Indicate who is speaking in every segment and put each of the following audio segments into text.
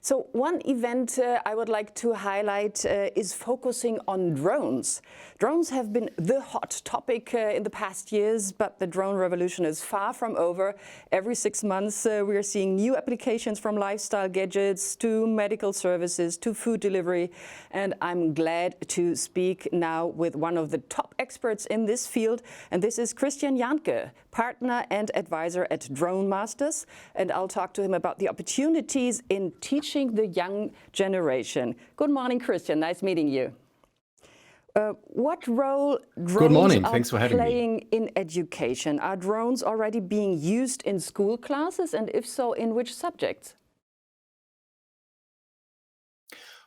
Speaker 1: So one event I would like to highlight is focusing on drones. Drones have been the hot topic in the past years, but the drone revolution is far from over. Every 6 months we are seeing new applications, from lifestyle gadgets to medical services to food delivery. And I'm glad to speak now with one of the top experts in this field, and this is Jahnke, partner and advisor at Dronemasters. And I'll talk to him about the opportunities in teaching the young generation. Good morning, Christian. Nice meeting you. What role drones
Speaker 2: Thanks for having
Speaker 1: playing in education? Are drones already being used in school classes, and if so, in which subjects?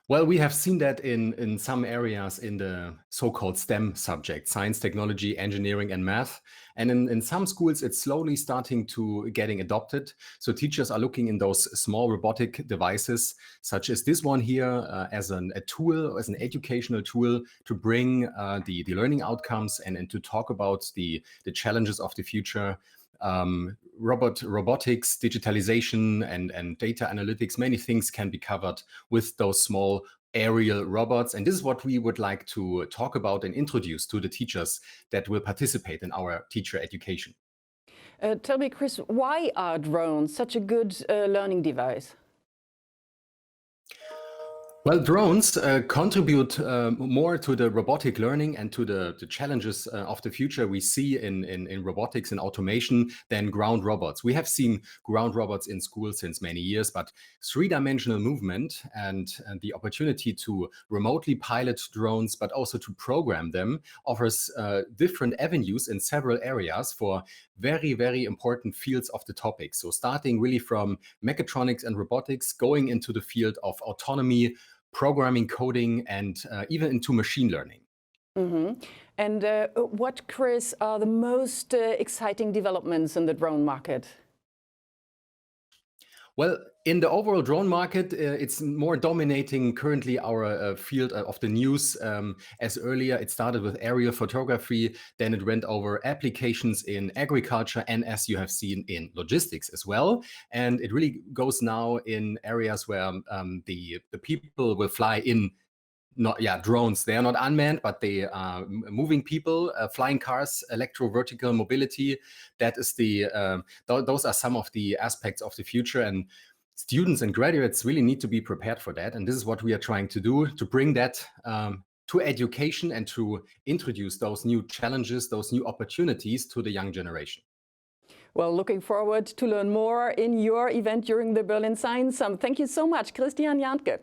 Speaker 2: Well, we have seen that in some areas in the so-called STEM subjects: science, technology, engineering, and math. And in some schools, it's slowly starting to getting adopted. So teachers are looking in those small robotic devices, such as this one here, as a tool, as an educational tool to bring the learning outcomes and to talk about the challenges of the future. Robotics, digitalization, and data analytics, many things can be covered with those small aerial robots. And this is what we would like to talk about and introduce to the teachers that will participate in our teacher education.
Speaker 1: Tell me, Chris, why are drones such a good learning device?
Speaker 2: Well, drones contribute more to the robotic learning and to the challenges of the future we see in robotics and automation than ground robots. We have seen ground robots in school since many years, but three-dimensional movement and the opportunity to remotely pilot drones, but also to program them, offers different avenues in several areas for very, very important fields of the topic. So starting really from mechatronics and robotics, going into the field of autonomy, programming, coding, and even into machine learning.
Speaker 1: Mm-hmm. And what, Chris, are the most exciting developments in the drone market?
Speaker 2: Well, in the overall drone market, it's more dominating currently our field of the news. As earlier, it started with aerial photography, then it went over applications in agriculture, and as you have seen, in logistics as well. And it really goes now in areas where the people will fly in. Drones. They are not unmanned, but they are moving people, flying cars, electro-vertical mobility. That is those are some of the aspects of the future, and students and graduates really need to be prepared for that. And this is what we are trying to do, to bring that to education and to introduce those new challenges, those new opportunities to the young generation.
Speaker 1: Well, looking forward to learn more in your event during the Berlin Science Summit. Thank you so much, Jahnke.